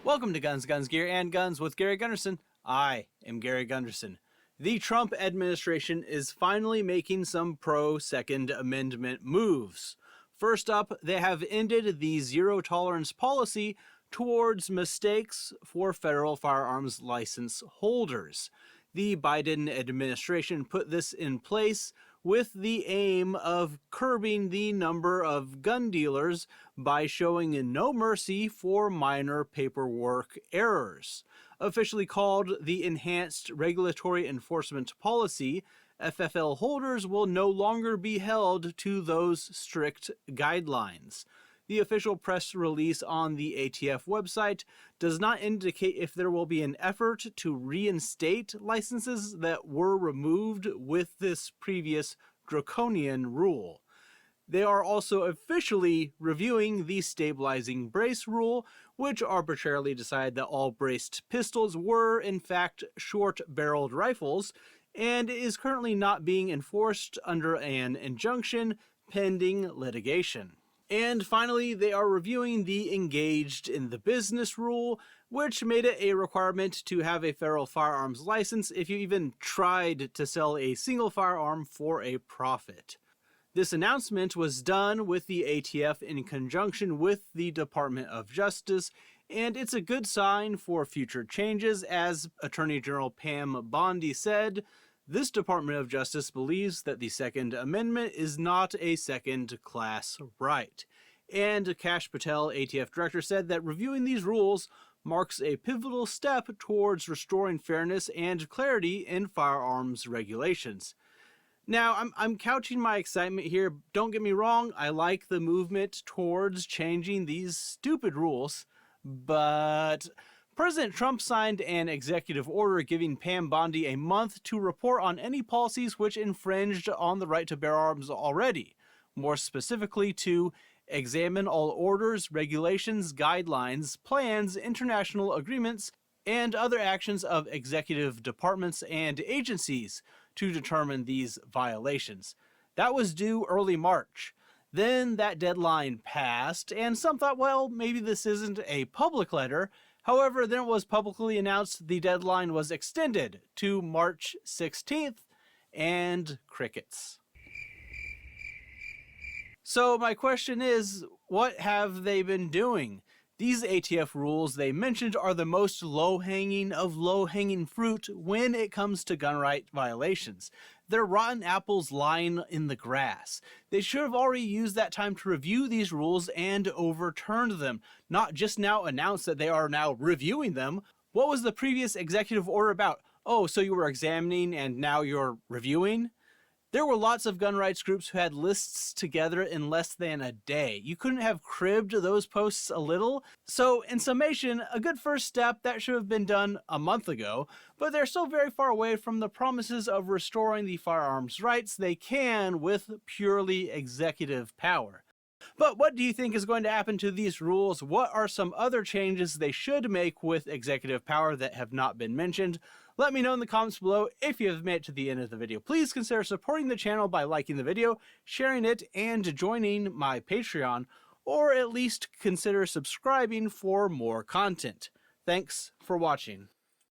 Welcome to Guns, Gear, and Guns with Gary Gunderson. I am Gary Gunderson. The Trump administration is finally making some pro-Second Amendment moves. First up, they have ended the zero-tolerance policy towards mistakes for federal firearms license holders. The Biden administration put this in place with the aim of curbing the number of gun dealers by showing no mercy for minor paperwork errors. Officially called the Enhanced Regulatory Enforcement Policy, FFL holders will no longer be held to those strict guidelines. The official press release on the ATF website does not indicate if there will be an effort to reinstate licenses that were removed with this previous draconian rule. They are also officially reviewing the stabilizing brace rule, which arbitrarily decided that all braced pistols were, in fact, short-barreled rifles, and is currently not being enforced under an injunction pending litigation. And finally, they are reviewing the engaged in the business rule, which made it a requirement to have a federal firearms license if you even tried to sell a single firearm for a profit. This announcement was done with the ATF in conjunction with the Department of Justice, and it's a good sign for future changes. As Attorney General Pam Bondi said, this Department of Justice believes that the Second Amendment is not a second-class right. And Kash Patel, ATF Director, said that reviewing these rules marks a pivotal step towards restoring fairness and clarity in firearms regulations. Now, I'm couching my excitement here. Don't get me wrong, I like the movement towards changing these stupid rules, but President Trump signed an executive order giving Pam Bondi a month to report on any policies which infringed on the right to bear arms already. More specifically, to examine all orders, regulations, guidelines, plans, international agreements, and other actions of executive departments and agencies to determine these violations. That was due early March. Then that deadline passed, and some thought, well, maybe this isn't a public letter. However, then it was publicly announced the deadline was extended to March 16th, and crickets. So my question is, what have they been doing? These ATF rules they mentioned are the most low-hanging of low-hanging fruit when it comes to gun right violations. They're rotten apples lying in the grass. They should have already used that time to review these rules and overturned them, not just now announce that they are now reviewing them. What was the previous executive order about? Oh, so you were examining and now you're reviewing? There were lots of gun rights groups who had lists together in less than a day. You couldn't have cribbed those posts a little? So in summation, a good first step that should have been done a month ago, but they're still very far away from the promises of restoring the firearms rights they can with purely executive power. But what do you think is going to happen to these rules? What are some other changes they should make with executive power that have not been mentioned? Let me know in the comments below. If you have made it to the end of the video, please consider supporting the channel by liking the video, sharing it, and joining my Patreon, or at least consider subscribing for more content. Thanks for watching.